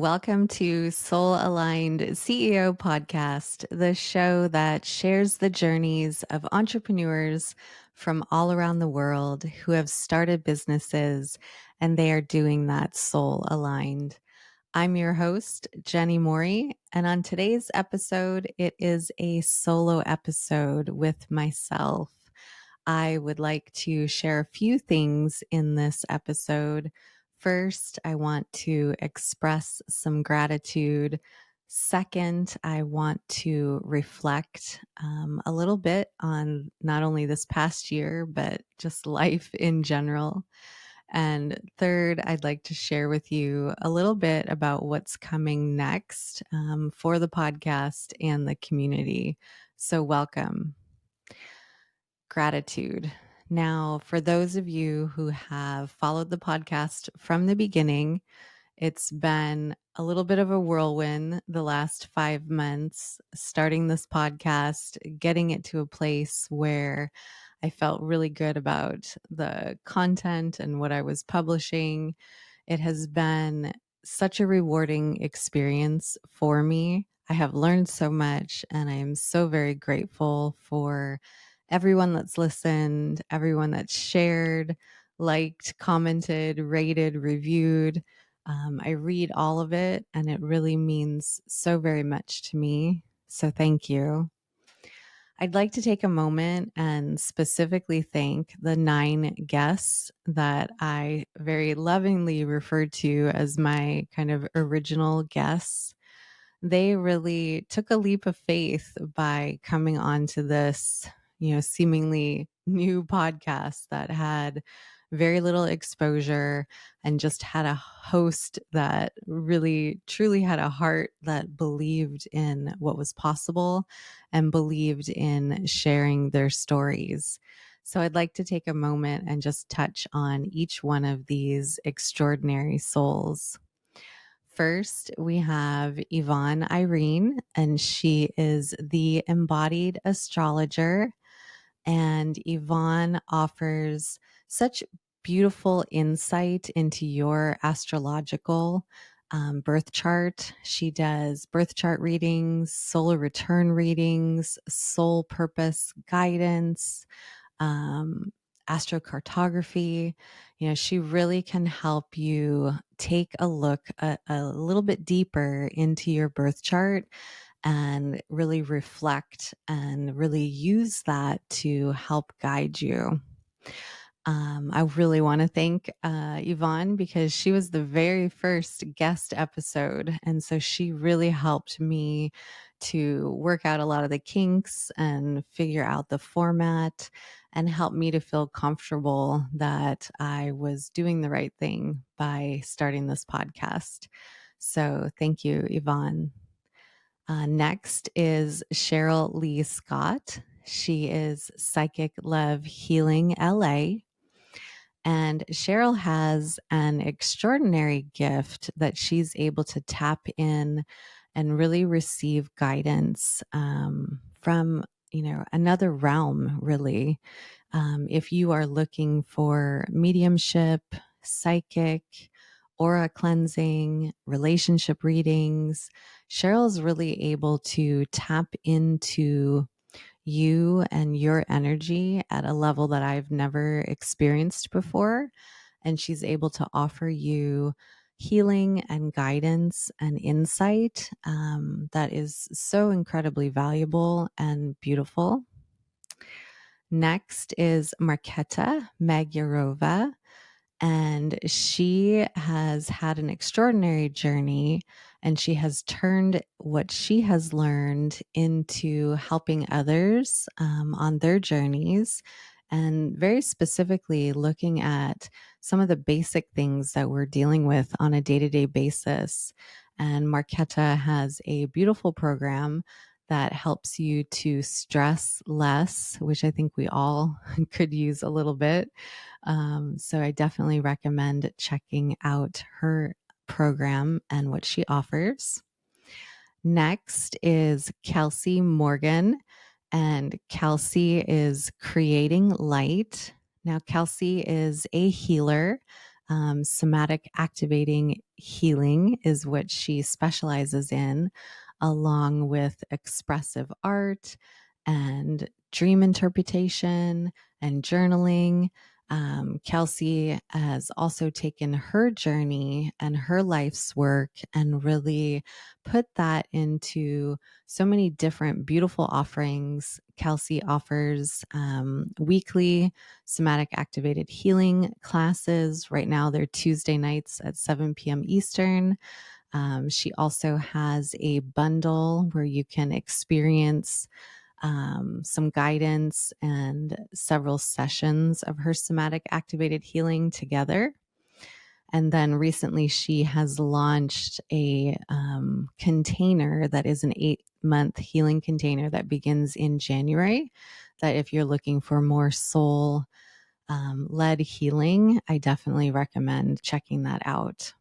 Welcome to SoulAligned CEO Podcast, the show that shares the journeys of entrepreneurs from all around the world who have started businesses and they are doing that soul aligned. I'm your host, Jenny Mori, and on today's episode, it is a solo episode with myself. I would like to share a few things in this episode. First, I want to express some gratitude. Second, I want to reflect a little bit on not only this past year, but just life in general. And third, I'd like to share with you a little bit about what's coming next for the podcast and the community. So, welcome. Gratitude. Now, for those of you who have followed the podcast from the beginning, it's been a little bit of a whirlwind the last 5 months, starting this podcast, getting it to a place where I felt really good about the content and what I was publishing. It has been such a rewarding experience for me. I have learned so much, and I am so very grateful for everyone that's listened, everyone that's shared, liked, commented, rated, reviewed. I read all of it, and it really means so very much to me. So thank you. I'd like to take a moment and specifically thank the 9 guests that I very lovingly referred to as my kind of original guests. They really took a leap of faith by coming onto this, seemingly new podcast that had very little exposure and just had a host that really truly had a heart that believed in what was possible and believed in sharing their stories. So I'd like to take a moment and just touch on each one of these extraordinary souls. First, we have Yvonne Irene, and she is the embodied astrologer. And Yvonne offers such beautiful insight into your astrological birth chart. She does birth chart readings, solar return readings, soul purpose guidance, astrocartography. She really can help you take a look a little bit deeper into your birth chart and really reflect and really use that to help guide you. I really want to thank Yvonne because she was the very first guest episode. And so she really helped me to work out a lot of the kinks and figure out the format and help me to feel comfortable that I was doing the right thing by starting this podcast. So thank you, Yvonne. Next is Cheryl Lee Scott. She is Psychic Love Healing LA. And Cheryl has an extraordinary gift that she's able to tap in and really receive guidance from, another realm, really. If you are looking for mediumship, psychic, aura cleansing, relationship readings, Cheryl's really able to tap into you and your energy at a level that I've never experienced before. And she's able to offer you healing and guidance and insight that is so incredibly valuable and beautiful. Next is Marketa Magyarova, and she has had an extraordinary journey, and she has turned what she has learned into helping others on their journeys, and very specifically looking at some of the basic things that we're dealing with on a day-to-day basis. And Marketa has a beautiful program that helps you to stress less, which I think we all could use a little bit. So I definitely recommend checking out her program and what she offers. Next is Kelsey Morgan, and Kelsey is Creating Light. Now, Kelsey is a healer, Somatic activating healing is what she specializes in, along with expressive art and dream interpretation and journaling. Kelsey has also taken her journey and her life's work and really put that into so many different beautiful offerings. Kelsey offers weekly somatic activated healing classes. Right now, they're Tuesday nights at 7 p.m. Eastern. She also has a bundle where you can experience some guidance and several sessions of her somatic activated healing together. And then recently, she has launched a container that is an 8-month healing container that begins in January. That if you're looking for more soul led healing, I definitely recommend checking that out.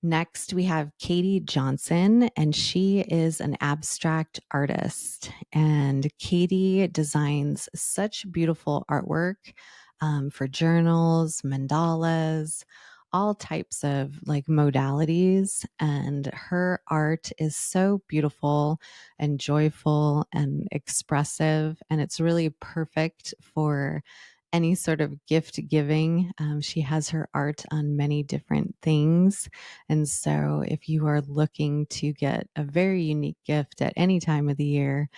Next, we have Katie Johnson, and she is an abstract artist. And Katie designs such beautiful artwork for journals, mandalas, all types of like modalities. And her art is so beautiful and joyful and expressive. And it's really perfect for any sort of gift giving. She has her art on many different things. And so, if you are looking to get a very unique gift at any time of the year,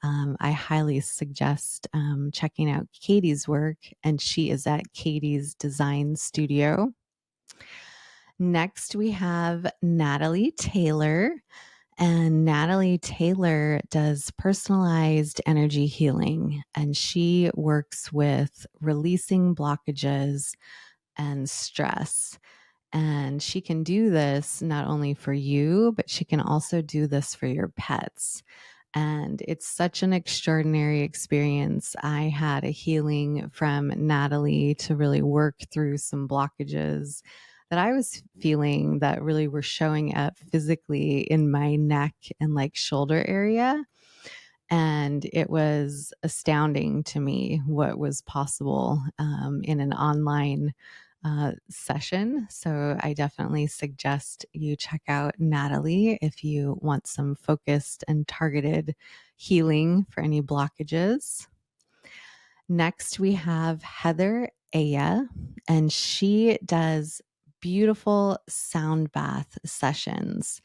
I highly suggest checking out Katie's work. And she is at Katie's Design Studio. Next, we have Natalie Taylor. And Natalie Taylor does personalized energy healing, and she works with releasing blockages and stress. And she can do this not only for you, but she can also do this for your pets. And it's such an extraordinary experience. I had a healing from Natalie to really work through some blockages that I was feeling that really were showing up physically in my neck and like shoulder area. And it was astounding to me what was possible in an online session. So I definitely suggest you check out Natalie if you want some focused and targeted healing for any blockages. Next, we have Heather Aya, and she does beautiful sound bath sessions.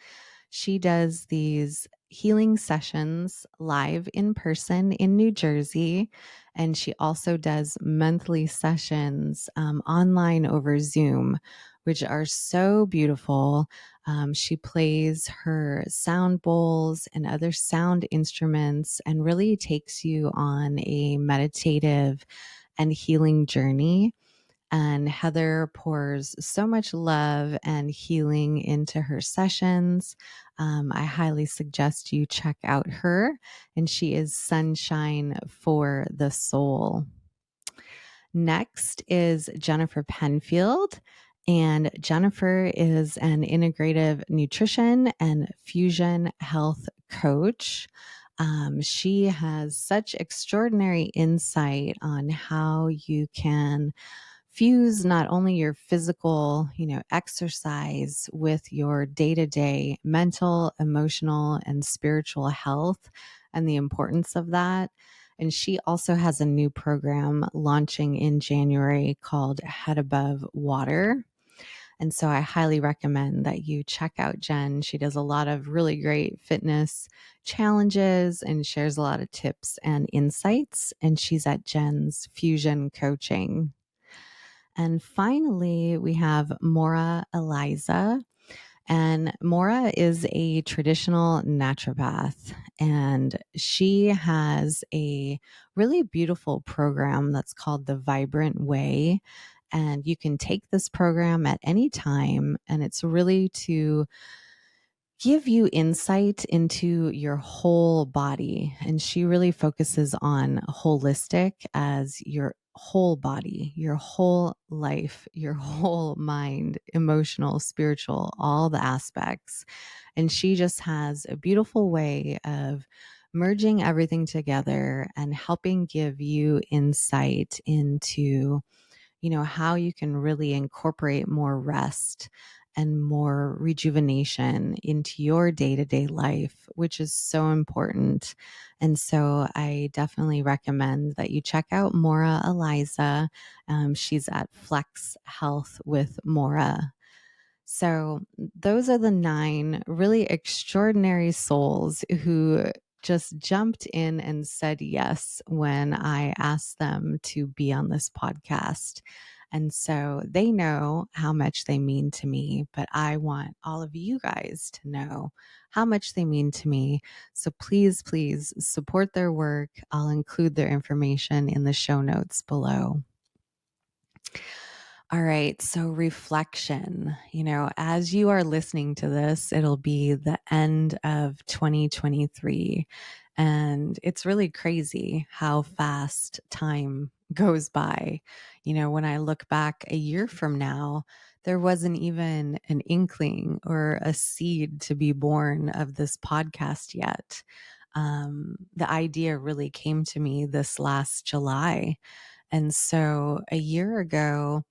She does these healing sessions live in person in New Jersey. And she also does monthly sessions online over Zoom, which are so beautiful. She plays her sound bowls and other sound instruments and really takes you on a meditative and healing journey. And Heather pours so much love and healing into her sessions. I highly suggest you check out her, and she is Sunshine for the Soul. Next is Jennifer Penfield. And Jennifer is an integrative nutrition and fusion health coach. She has such extraordinary insight on how you can fuse not only your physical, exercise with your day-to-day mental, emotional, and spiritual health and the importance of that. And she also has a new program launching in January called Head Above Water. And so I highly recommend that you check out Jen. She does a lot of really great fitness challenges and shares a lot of tips and insights. And she's at Jen's Fusion Coaching. And finally, we have Maura Eliza. And Maura is a traditional naturopath, and she has a really beautiful program that's called the Vibrant Way. And you can take this program at any time, and it's really to give you insight into your whole body. And she really focuses on holistic as your whole body, your whole life, your whole mind, emotional, spiritual, all the aspects. And she just has a beautiful way of merging everything together and helping give you insight into how you can really incorporate more rest and more rejuvenation into your day-to-day life, which is so important. And so I definitely recommend that you check out Maura Eliza. She's at Flex Health with Maura. So those are the 9 really extraordinary souls who just jumped in and said yes when I asked them to be on this podcast. And so they know how much they mean to me, but I want all of you guys to know how much they mean to me. So please, please support their work. I'll include their information in the show notes below. All right. So reflection, as you are listening to this, it'll be the end of 2023. And it's really crazy how fast time goes by. When I look back a year from now, there wasn't even an inkling or a seed to be born of this podcast yet. The idea really came to me this last July. And so a year ago,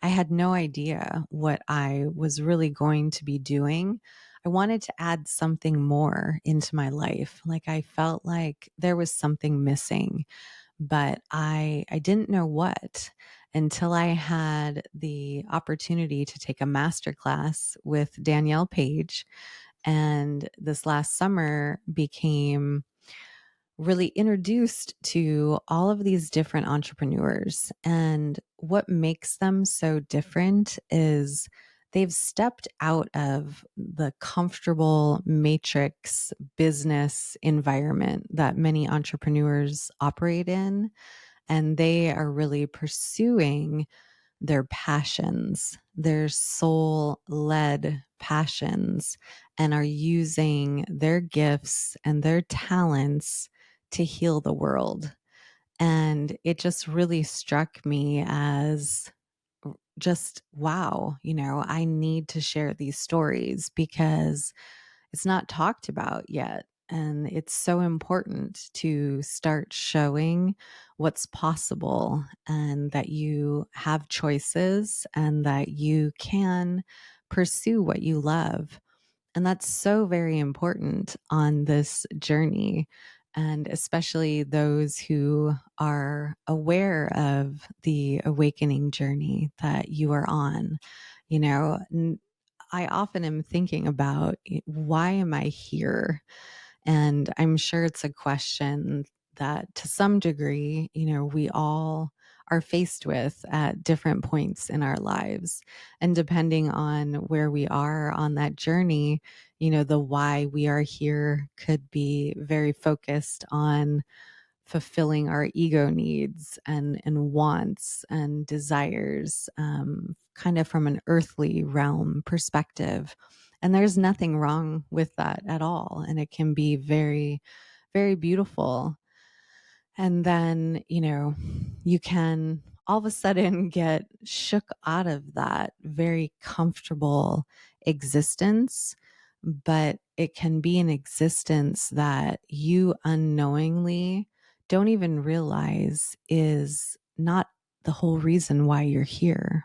I had no idea what I was really going to be doing. I wanted to add something more into my life. Like I felt like there was something missing, but I didn't know what until I had the opportunity to take a masterclass with Danielle Page. And this last summer became really introduced to all of these different entrepreneurs. And what makes them so different is they've stepped out of the comfortable matrix business environment that many entrepreneurs operate in. And they are really pursuing their passions, their soul led passions, and are using their gifts and their talents to heal the world. And it just really struck me as just, wow, I need to share these stories because it's not talked about yet. And it's so important to start showing what's possible and that you have choices and that you can pursue what you love. And that's so very important on this journey. And especially those who are aware of the awakening journey that you are on. I often am thinking about why am I here? And I'm sure it's a question that to some degree, we all are faced with at different points in our lives. And depending on where we are on that journey, the why we are here could be very focused on fulfilling our ego needs and wants and desires, kind of from an earthly realm perspective. And there's nothing wrong with that at all. And it can be very, very beautiful. And then, you can all of a sudden get shook out of that very comfortable existence, but it can be an existence that you unknowingly don't even realize is not the whole reason why you're here.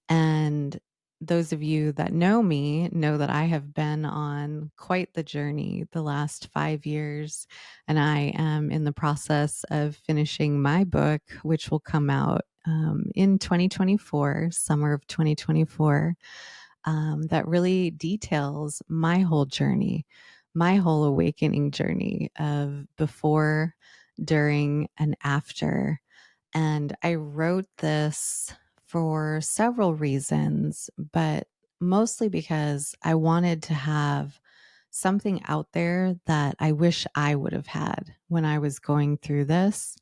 And those of you that know me know that I have been on quite the journey the last 5 years, and I am in the process of finishing my book, which will come out in 2024, summer of 2024, that really details my whole journey, my whole awakening journey of before, during, and after. And I wrote this for several reasons, but mostly because I wanted to have something out there that I wish I would have had when I was going through this.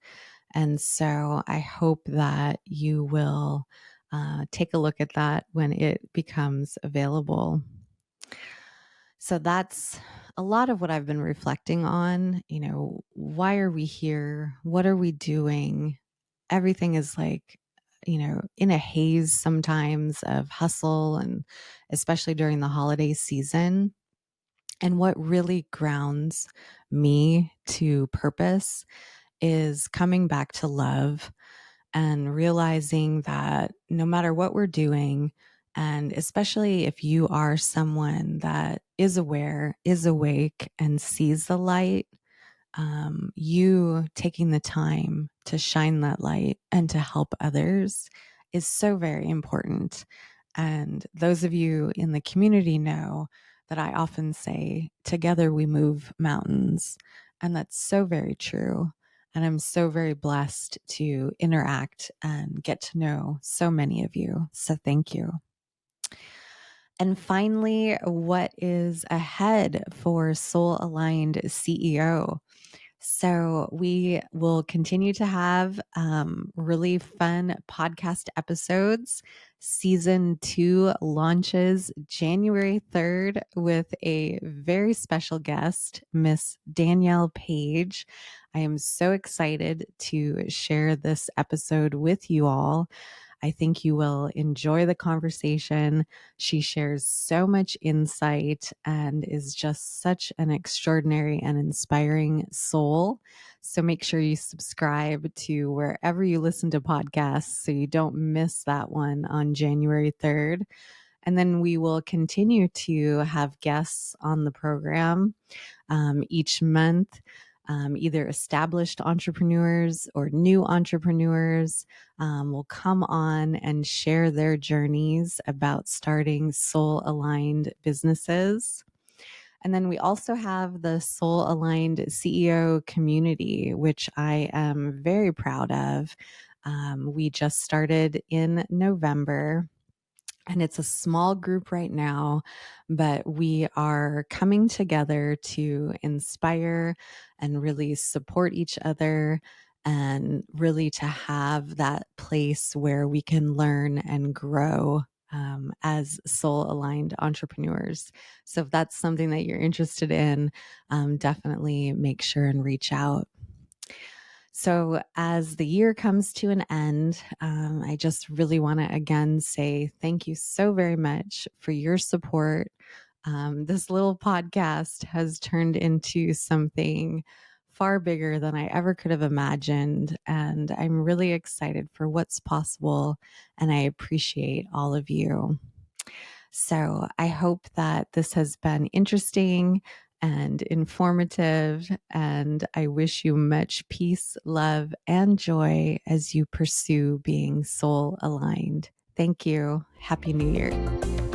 And so I hope that you will take a look at that when it becomes available. So that's a lot of what I've been reflecting on. Why are we here? What are we doing? Everything is like, in a haze sometimes of hustle, and especially during the holiday season. And what really grounds me to purpose is coming back to love and realizing that no matter what we're doing, and especially if you are someone that is aware, is awake, and sees the light, you taking the time to shine that light and to help others is so very important. And those of you in the community know that I often say, together we move mountains. And that's so very true. And I'm so very blessed to interact and get to know so many of you. So thank you. And finally, what is ahead for Soul Aligned CEO? So we will continue to have really fun podcast episodes. Season 2 launches January 3rd with a very special guest, Miss Danielle Page. I am so excited to share this episode with you all. I think you will enjoy the conversation. She shares so much insight and is just such an extraordinary and inspiring soul. So make sure you subscribe to wherever you listen to podcasts so you don't miss that one on January 3rd. And then we will continue to have guests on the program each month. Either established entrepreneurs or new entrepreneurs will come on and share their journeys about starting soul-aligned businesses. And then we also have the SoulAligned CEO Community, which I am very proud of. We just started in November. And it's a small group right now, but we are coming together to inspire and really support each other and really to have that place where we can learn and grow as soul aligned entrepreneurs. So if that's something that you're interested in, definitely make sure and reach out. So, as the year comes to an end, I just really want to again say thank you so very much for your support. This little podcast has turned into something far bigger than I ever could have imagined. And I'm really excited for what's possible. And I appreciate all of you. So I hope that this has been interesting and informative, and I wish you much peace, love, and joy as you pursue being soul aligned. Thank you. Happy New Year.